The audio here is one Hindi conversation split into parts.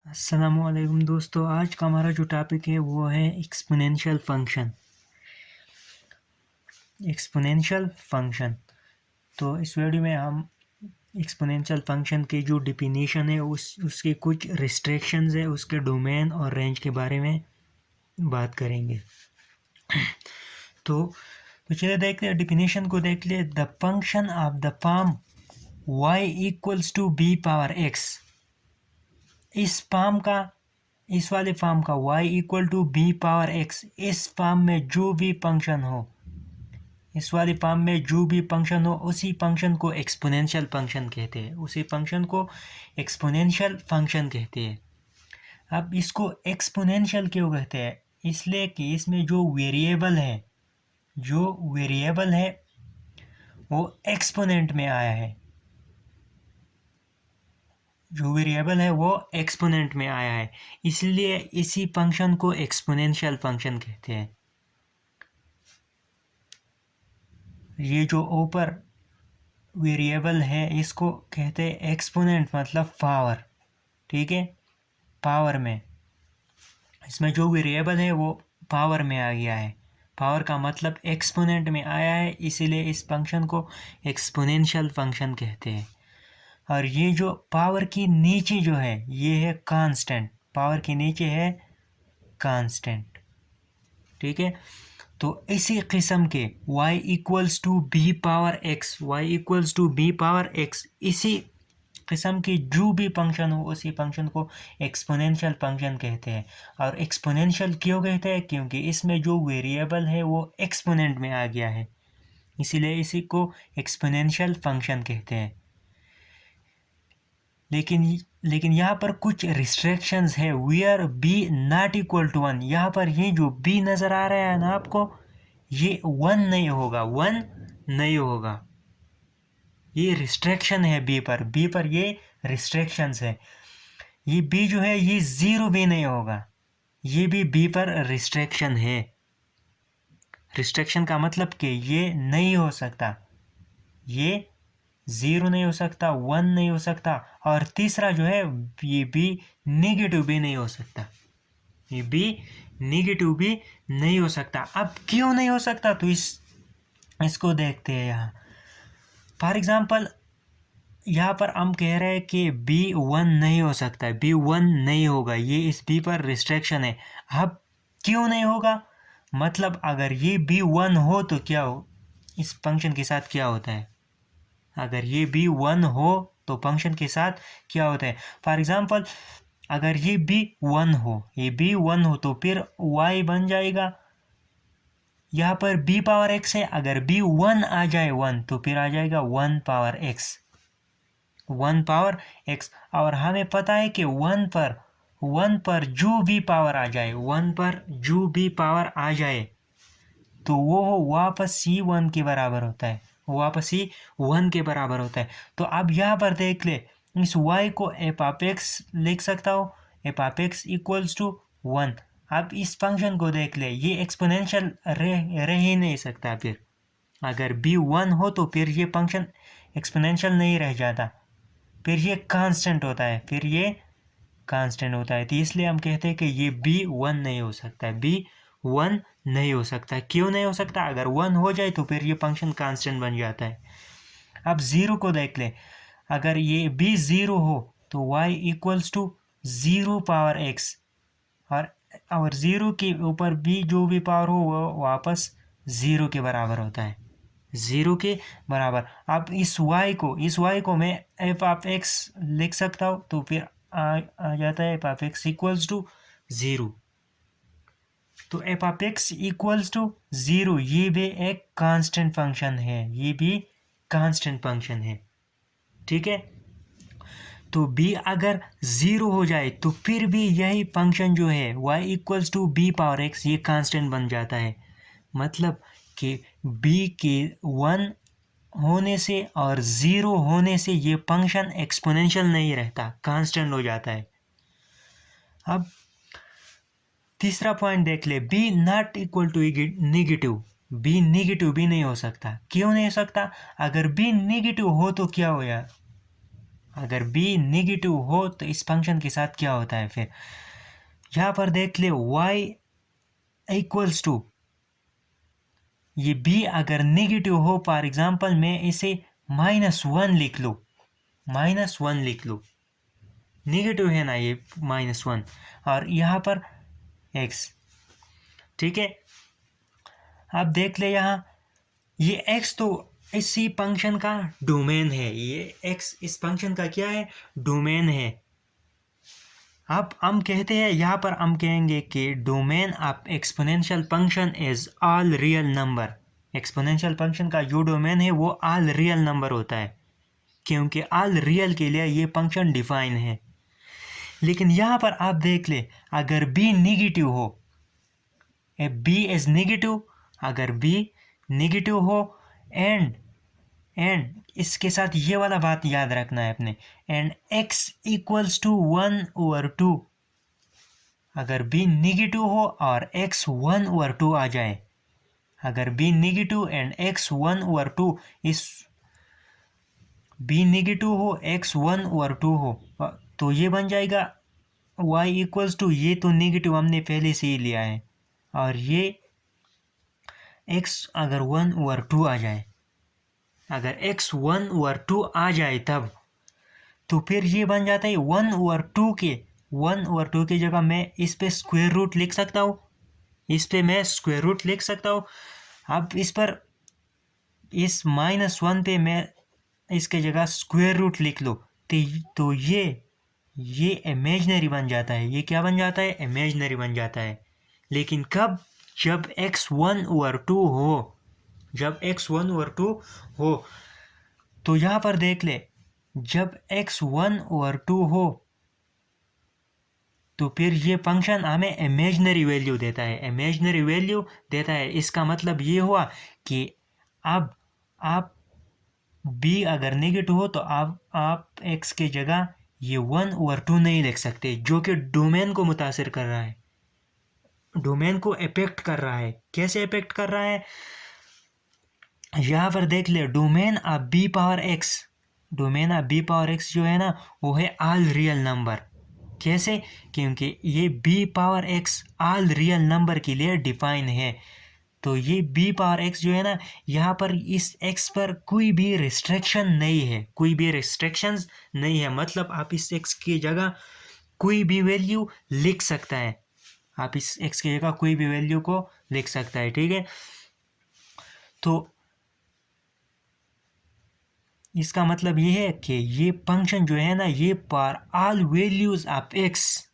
अस्सलामुअलैकुम दोस्तों, आज का हमारा जो टॉपिक है वो है एक्सपोनेंशियल फंक्शन। तो इस वीडियो में हम एक्सपोनेंशियल फंक्शन के जो डिफिनीशन है उसके कुछ रिस्ट्रिक्शंस है, उसके डोमेन और रेंज के बारे में बात करेंगे। तो चलिए देखते हैं, डिफिनीशन को देख ले। The function of the form y equals to b power x। इस वाले फॉर्म का y equal to b power x, इस फॉर्म में जो भी फंक्शन हो, इस वाले फॉर्म में जो भी फंक्शन हो, उसी फंक्शन को एक्सपोनेंशियल फंक्शन कहते हैं। अब इसको एक्सपोनेंशियल क्यों कहते हैं? इसलिए कि इसमें जो वेरिएबल है वो एक्सपोनेंट में आया है। इसलिए इसी फंक्शन को एक्सपोनेंशियल फंक्शन कहते हैं। ये जो ऊपर वेरिएबल है इसको कहते हैं एक्सपोनेंट, मतलब पावर। ठीक है, पावर में इसमें जो वेरिएबल है वो पावर में आ गया है। पावर का मतलब एक्सपोनेंट में आया है, इसीलिए इस फंक्शन को एक्सपोनेंशियल फंक्शन कहते हैं। और ये जो पावर की नीचे जो है ये है कांस्टेंट, पावर के नीचे है कांस्टेंट। ठीक है, तो इसी किस्म के y equals to b power x, इसी किस्म की जो भी फंक्शन हो उसी फंक्शन को एक्सपोनेंशियल फंक्शन कहते हैं। और एक्सपोनेंशियल क्यों कहते हैं? क्योंकि इसमें जो वेरिएबल है वो एक्सपोनेंट में आ गया है, इसीलिए इसी को एक्सपोनेंशियल फंक्शन कहते हैं। लेकिन यहाँ पर कुछ रिस्ट्रिक्शंस है। Where b not equal to 1, यहाँ पर ये जो b नज़र आ रहा है ना आपको, ये 1 नहीं होगा। ये रिस्ट्रिक्शन है b पर ये रिस्ट्रिक्शंस है। ये b जो है ये 0 भी नहीं होगा, ये भी b पर रिस्ट्रिक्शन है। रिस्ट्रिक्शन का मतलब कि ये नहीं हो सकता, ये 0 नहीं हो सकता, 1 नहीं हो सकता। और तीसरा जो है ये b नेगेटिव भी नहीं हो सकता, अब क्यों नहीं हो सकता? तो इसको देखते हैं। यहाँ फॉर एग्जांपल यहाँ पर हम कह रहे हैं कि b 1 नहीं हो सकता, b 1 नहीं होगा, ये इस b पर रिस्ट्रिक्शन है। अब क्यों नहीं होगा? मतलब अगर ये b 1 हो तो क्या हो, इस फंक्शन के साथ क्या होता है? अगर ये b 1 हो तो फंक्शन के साथ क्या होता है? फॉर एग्जांपल अगर ये b 1 हो तो फिर y बन जाएगा, यहाँ पर b पावर x है, अगर b 1 आ जाए 1 तो फिर आ जाएगा 1 पावर x। और हमें पता है कि 1 पर जो भी पावर आ जाए तो वो वापस ही 1 के बराबर होता है। तो अब यहाँ पर देख ले, इस y को f ऑफ x लिख सकता हो, f of x equals to 1। अब इस फंक्शन को देख ले, ये एक्सपोनेंशियल रह ही नहीं सकता। फिर अगर b 1 हो तो फिर ये फंक्शन एक्सपोनेंशियल नहीं रह जाता, फिर ये कांस्टेंट होता है, तो इसलिए हम कहते हैं कि ये b 1 नहीं हो सकता। क्यों नहीं हो सकता? अगर 1 हो जाए तो फिर ये फंक्शन कांस्टेंट बन जाता है। अब 0 को देख ले, अगर ये b 0 हो तो y equals to 0 power x, और 0 के ऊपर b जो भी पावर हो वो वापस 0 के बराबर होता है, अब इस y को मैं f ऑफ x लिख सकता हूँ, तो फिर आ जाता है f of x equals to 0। तो f of x equals to 0 ये भी एक कांस्टेंट फंक्शन है, ठीक है। तो b अगर 0 हो जाए तो फिर भी यही फंक्शन जो है y equals to b power x ये कांस्टेंट बन जाता है। मतलब कि b के 1 होने से और 0 होने से ये फंक्शन एक्सपोनेंशियल नहीं रहता, कांस्टेंट हो जाता है। अब तीसरा पॉइंट देख ले, b not equal to negative, b negative भी नहीं हो सकता। क्यों नहीं हो सकता? अगर b नेगेटिव हो तो क्या होगा? अगर b नेगेटिव हो तो इस फंक्शन के साथ क्या होता है फिर यहाँ पर देख ले y इक्वल्स टू ये b अगर नेगेटिव हो फॉर एग्जांपल मैं इसे -1 लिख लूँ -1 लिख लूँ नेगेटिव है ना ये -1 और यहाँ पर x ठीक है। अब देख ले यहाँ ये x तो इसी फंक्शन का डोमेन है ये x इस फंक्शन का क्या है डोमेन है। अब हम कहते हैं यहाँ पर हम कहेंगे कि domain of exponential function is all real number. Exponential function का जो डोमेन है वो ऑल रियल नंबर होता है क्योंकि ऑल रियल के लिए ये फंक्शन डिफाइन है। लेकिन यहाँ पर आप देख ले अगर b नेगेटिव हो b इज नेगेटिव अगर b नेगेटिव हो एंड इसके साथ ये वाला बात याद रखना है अपने एंड x इक्वल्स टू 1/2 अगर b नेगेटिव हो और x 1/2 आ जाए अगर b नेगेटिव एंड x 1/2 इस b नेगेटिव हो x 1/2 हो तो ये बन जाएगा y इक्वल्स टू ये तो नेगेटिव हमने पहले से ही लिया है और ये x अगर 1/2 आ जाए अगर x 1/2 आ जाए तब तो फिर ये बन जाता है 1/2 के जगह मैं इस पे स्क्वायर रूट लिख सकता हूँ इस पे मैं स्क्वायर रूट लिख सकता हूँ। अब इस पर इस -1 पे मैं इसके जगह स्क्वायर रूट लिख लो तो ये इमेजिनरी बन जाता है ये क्या बन जाता है इमेजिनरी बन जाता है। लेकिन कब जब x 1/2 हो जब x 1/2 हो तो यहाँ पर देख ले जब x 1/2 हो तो फिर ये फंक्शन हमें इमेजिनरी वैल्यू देता है। इसका मतलब ये हुआ कि अब आप b अगर नेगेटिव हो तो आप x के जगह ये 1/2 नहीं लिख सकते जो कि डोमेन को मुतासिर कर रहा है डोमेन को अफेक्ट कर रहा है। कैसे अफेक्ट कर रहा है यहाँ पर देख ले domain of b power x जो है ना वो है ऑल रियल नंबर। कैसे क्योंकि ये b power x all real number के लिए डिफाइन है तो ये b पावर x जो है ना यहाँ पर इस x पर कोई भी रिस्ट्रिक्शन नहीं है मतलब आप इस x की जगह कोई भी वैल्यू लिख सकता है आप इस x की जगह कोई भी वैल्यू को लिख सकता है ठीक है। तो इसका मतलब ये है कि ये फंक्शन जो है ना ये for all values of x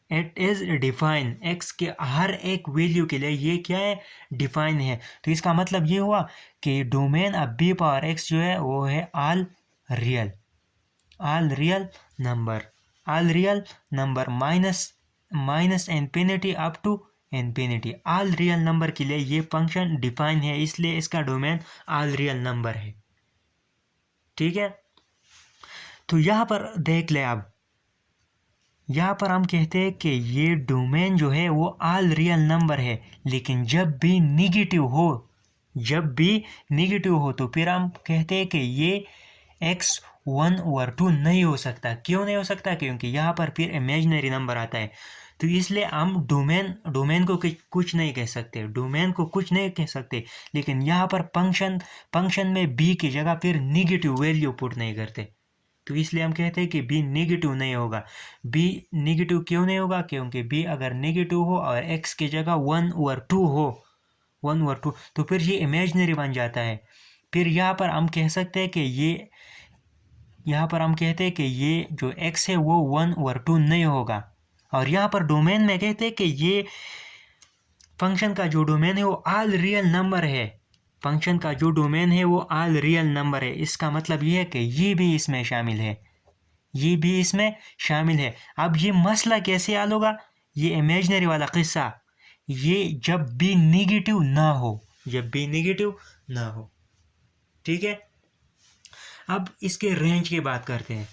it is define x के हर एक वैल्यू के लिए ये क्या है डिफाइन है। तो इसका मतलब ये हुआ कि domain of b power x जो है वो है all real number minus infinity up to infinity all real number के लिए ये फंक्शन डिफाइन है इसलिए इसका डोमेन ऑल रियल नंबर है ठीक है। तो यहाँ पर देख ले अब यहाँ पर हम कहते हैं कि ये डोमेन जो है वो ऑल रियल नंबर है लेकिन जब b नेगेटिव हो तो फिर हम कहते हैं कि ये x 1/2 नहीं हो सकता। क्यों नहीं हो सकता क्योंकि यहाँ पर फिर इमेजिनरी नंबर आता है तो इसलिए हम डोमेन को कुछ नहीं कह सकते लेकिन यहाँ पर फंक्शन में b की जगह फिर नेगेटिव वैल्यू पुट नहीं करते तो इसलिए हम कहते हैं कि b नेगेटिव नहीं होगा। b नेगेटिव क्यों नहीं होगा क्योंकि b अगर नेगेटिव हो और x की जगह 1/2 हो 1/2 तो फिर ये इमेजिनरी बन जाता है। फिर यहाँ पर हम कह सकते हैं कि ये जो x है वो 1/2 नहीं होगा और यहाँ पर डोमेन में कहते हैं कि ये फंक्शन का जो डोमेन है वो ऑल रियल नंबर है इसका मतलब ये है कि ये भी इसमें शामिल है। अब ये मसला कैसे हल होगा ये इमेजिनरी वाला किस्सा ये जब b नेगेटिव ना हो ठीक है। अब इसके रेंज की बात करते हैं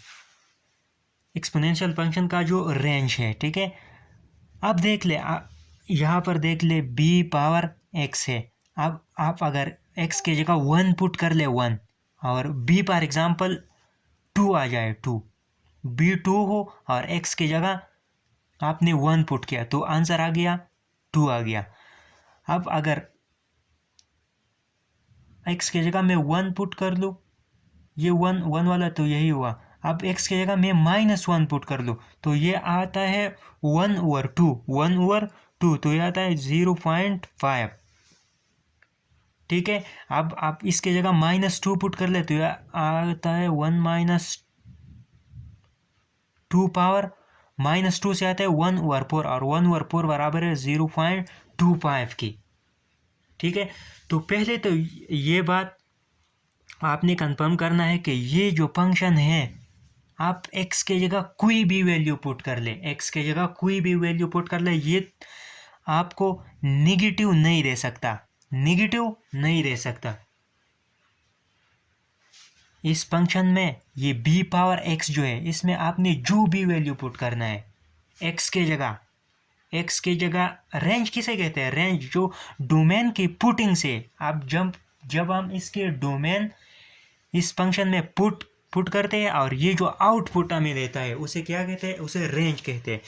एक्सपोनेंशियल फंक्शन का जो रेंज है ठीक है। अब देख ले यहाँ पर देख ले b पावर x है। अब आप अगर x की जगह 1 पुट कर ले 1 और b फॉर एग्जांपल 2 आ जाए 2 बी 2 हो और x की जगह आपने 1 पुट किया तो आंसर आ गया 2 आ गया। अब अगर x की जगह मैं 1 पुट कर लूँ, ये 1 वाला तो यही हुआ। अब x की जगह मैं -1 पुट कर लूँ तो ये आता है 1/2, 1/2 तो ये आता है 0.5। ठीक है, अब आप इसके जगह -2 पुट कर ले तो ये आता है 1 - 2 पावर -2 से आता है 1/4 और 1/4 बराबर है 0.25 की। ठीक है, तो पहले तो ये बात आपने कंफर्म करना है कि ये जो फंक्शन है आप x के जगह कोई भी वैल्यू पुट कर ले, x के जगह कोई भी वैल्यू पुट कर ले, ये आपको नेगेटिव नहीं दे सकता, नेगेटिव नहीं दे सकता। इस फंक्शन में ये b पावर x जो है इसमें आपने जो भी वैल्यू पुट करना है x के जगह, x की जगह रेंज किसे कहते हैं, रेंज जो डोमेन की पुटिंग से आप जब हम इसके डोमेन इस फंक्शन में पुट करते हैं और ये जो आउटपुट हमें देता है उसे क्या कहते हैं, उसे रेंज कहते हैं।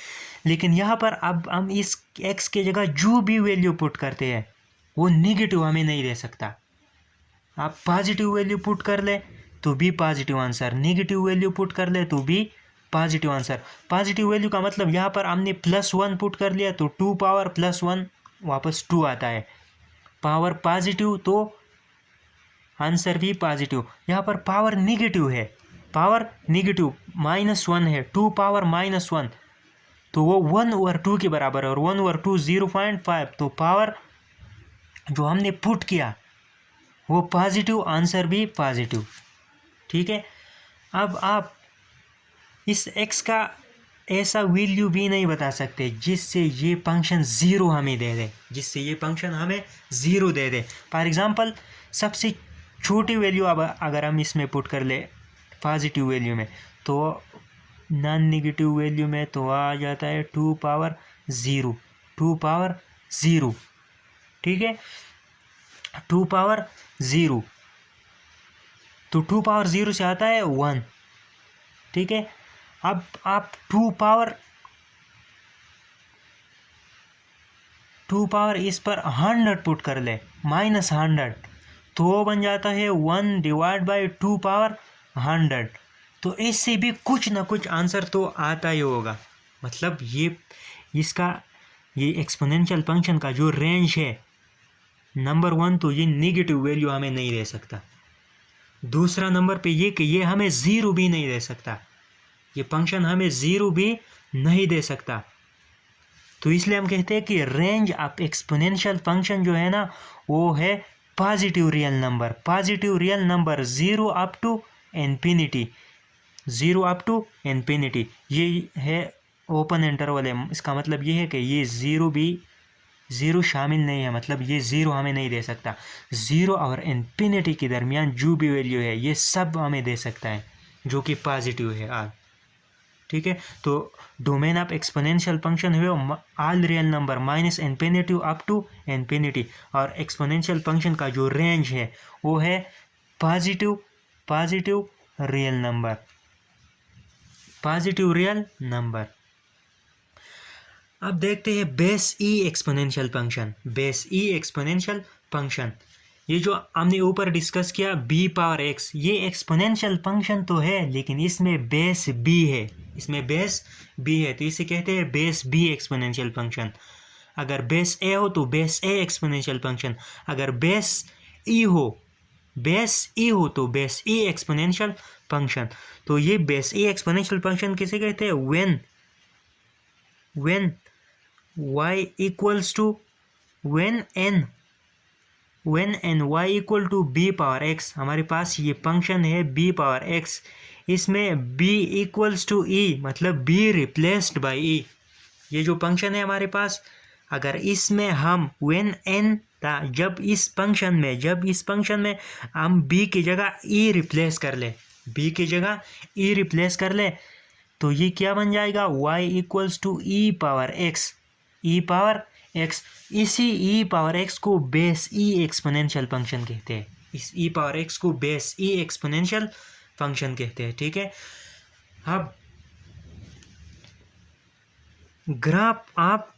लेकिन यहाँ पर अब हम इस x की जगह जो भी वैल्यू पुट करते हैं वो नेगेटिव हमें नहीं दे सकता। आप पॉजिटिव वैल्यू पुट कर ले तो भी positive answer, negative value put कर ले तो भी पॉजिटिव आंसर। पॉजिटिव वैल्यू का मतलब यहाँ पर हमने +1 पुट कर लिया तो 2 पावर +1 वापस 2 आता है। पावर पॉजिटिव तो आंसर भी पॉजिटिव। यहाँ पर पावर नेगेटिव है, पावर नेगेटिव -1 है, 2 पावर -1 तो वो 1/2 के बराबर है और 1/2 0.5 तो पावर जो हमने पुट किया वो पॉजिटिव, आंसर भी पॉजिटिव। ठीक है, अब आप इस x का ऐसा वैल्यू भी नहीं बता सकते जिससे ये फंक्शन 0 हमें दे दे, जिससे ये फंक्शन हमें 0 दे दे। फॉर एग्जांपल सबसे छोटी वैल्यू अब अगर हम इसमें पुट कर ले पॉजिटिव वैल्यू में तो नॉन नेगेटिव वैल्यू में तो आ जाता है 2 पावर 0, 2 पावर 0। ठीक है, 2 पावर 0 तो 2 पावर 0 से आता है 1। ठीक है, अब आप 2 पावर इस पर 100 पुट कर ले -100 तो बन जाता है 1/2 पावर 100। तो इससे भी कुछ ना कुछ आंसर तो आता ही होगा। मतलब ये इसका ये एक्सपोनेंशियल फंक्शन का जो रेंज है नंबर 1 तो ये नेगेटिव वैल्यू हमें नहीं दे सकता। दूसरा नंबर पे ये कि ये हमें 0 भी नहीं दे सकता, ये फंक्शन हमें 0 भी नहीं दे सकता। तो इसलिए हम कहते हैं कि रेंज ऑफ एक्सपोनेंशियल फंक्शन जो है ना वो है positive real number, positive real number 0 up to infinity, 0 up to infinity. ये है ओपन इंटरवल है, इसका मतलब ये है कि ये 0 शामिल नहीं है, मतलब ये 0 हमें नहीं दे सकता। 0 और इन्फिनिटी के दरमियान जो भी वैल्यू है ये सब हमें दे सकता है जो कि पॉजिटिव है आल। ठीक है, तो डोमेन ऑफ एक्सपोनेंशियल फंक्शन हुए all real number -minus infinity up to infinity, और एक्सपोनेंशियल फंक्शन का जो रेंज है वो है positive real number, positive real number. अब देखते हैं base e exponential function, base e exponential function. ये जो हमने ऊपर डिस्कस किया b पावर x, ये एक्सपोनेंशियल फंक्शन तो है लेकिन इसमें बेस b है, इसमें बेस b है तो इसे कहते हैं बेस b एक्सपोनेंशियल फंक्शन। अगर बेस a हो तो बेस a एक्सपोनेंशियल फंक्शन, अगर बेस e हो तो बेस e एक्सपोनेंशियल फंक्शन। तो ये बेस e एक्सपोनेंशियल फंक्शन किसे कहते हैं, when y equals to when n y equal to b power x। हमारे पास ये फंक्शन है b पावर x, इसमें b इक्वल्स टू e मतलब b रिप्लेस्ड बाय e। ये जो फंक्शन है हमारे पास, अगर इसमें हम when n था जब इस फंक्शन में हम b की जगह e रिप्लेस कर ले, b की जगह e रिप्लेस कर ले तो ये क्या बन जाएगा, y equals to e power x। इसी e पावर x को बेस e एक्सपोनेंशियल फंक्शन कहते हैं, इस e पावर x को बेस e एक्सपोनेंशियल फंक्शन कहते हैं। ठीक है, अब ग्राफ ऑफ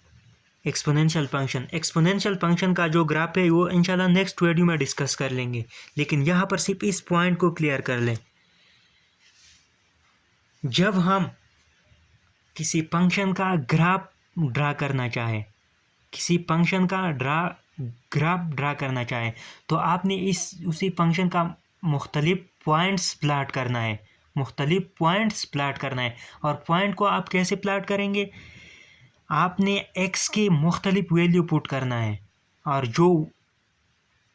एक्सपोनेंशियल फंक्शन का जो ग्राफ है वो इंशाल्लाह नेक्स्ट वीडियो में डिस्कस कर लेंगे, लेकिन यहाँ पर सिर्फ इस पॉइंट को क्लियर कर लें। जब हम किसी फंक्शन का ग्राफ ड्रा करना चाहे, किसी फंक्शन का ग्राफ ड्रा करना चाहे, तो आपने उसी फंक्शन का मुख्तलिफ पॉइंट्स प्लाट करना है, और पॉइंट को आप कैसे प्लाट करेंगे? आपने x की मुख्तलिफ वैल्यू पुट करना है और जो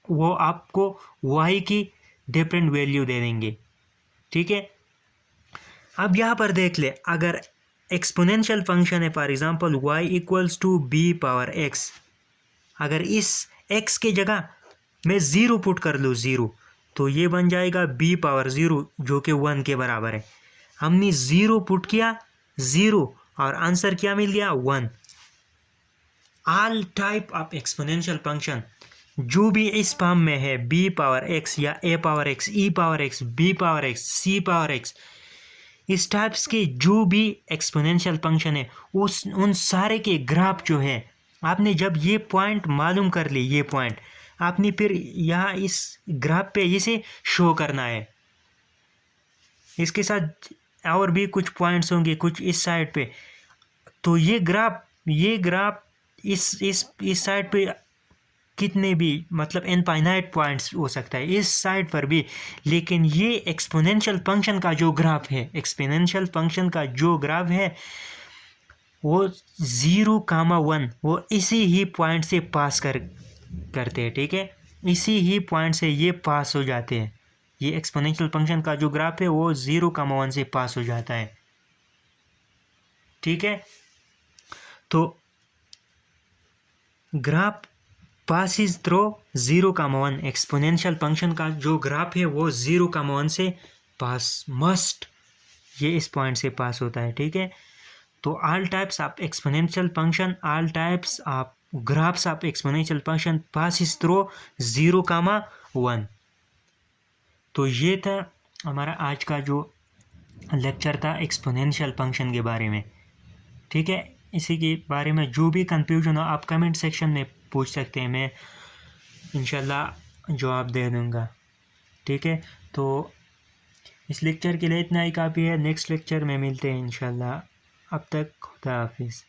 वो आपको y की डिफरेंट वैल्यू दे देंगे, ठीक है। अब यहाँ पर देख ले, अगर एक्सपोनेंशियल फंक्शन है for example y equals to b power x, अगर इस x के जगह मैं ज़ीरो पुट कर लूँ, ज़ीरो, तो ये बन जाएगा b पावर ज़ीरो जो कि 1 के बराबर है। हमने ज़ीरो पुट किया, ज़ीरो, और आंसर क्या मिल गया? 1। All type of exponential function जो भी इस फॉर्म में है, b पावर x या a power x, e power x, b power x, c power x, इस टाइप्स के जो भी एक्सपोनेंशियल फंक्शन है उन सारे के ग्राफ जो है, आपने जब ये पॉइंट मालूम कर ली, ये पॉइंट आपने फिर यहाँ इस ग्राफ पे इसे शो करना है। इसके साथ और भी कुछ पॉइंट्स होंगे कुछ इस साइड पे, तो ये ग्राफ इस साइड पे कितने भी मतलब इनफाइनाइट पॉइंट्स हो सकता है, इस साइड पर भी। लेकिन ये एक्सपोनेंशियल फंक्शन का जो ग्राफ है, वो 0,1 वो इसी ही पॉइंट से पास करते हैं, ठीक है, इसी ही पॉइंट से ये पास हो जाते हैं। ये एक्सपोनेंशियल फंक्शन का जो ग्राफ है वो 0,1 से पास हो जाता है, ठीक है। तो graph passes through 0,1, exponential function का जो ग्राफ है वो 0,1 से पास मस्ट ये इस पॉइंट से पास होता है, ठीक है। तो all types of exponential function, all types of graphs of exponential function passes through 0,1। तो ये था हमारा आज का जो लेक्चर था एक्सपोनेंशियल फंक्शन के बारे में, ठीक है। इसी के बारे में जो भी कंफ्यूजन हो आप कमेंट सेक्शन में पूछ सकते हैं, मैं इंशाल्लाह जवाब दे दूँगा, ठीक है। तो इस लेक्चर के लिए इतना ही काफ़ी है, नेक्स्ट लेक्चर में मिलते हैं इंशाल्लाह। अब तक खुदा हाफिज़।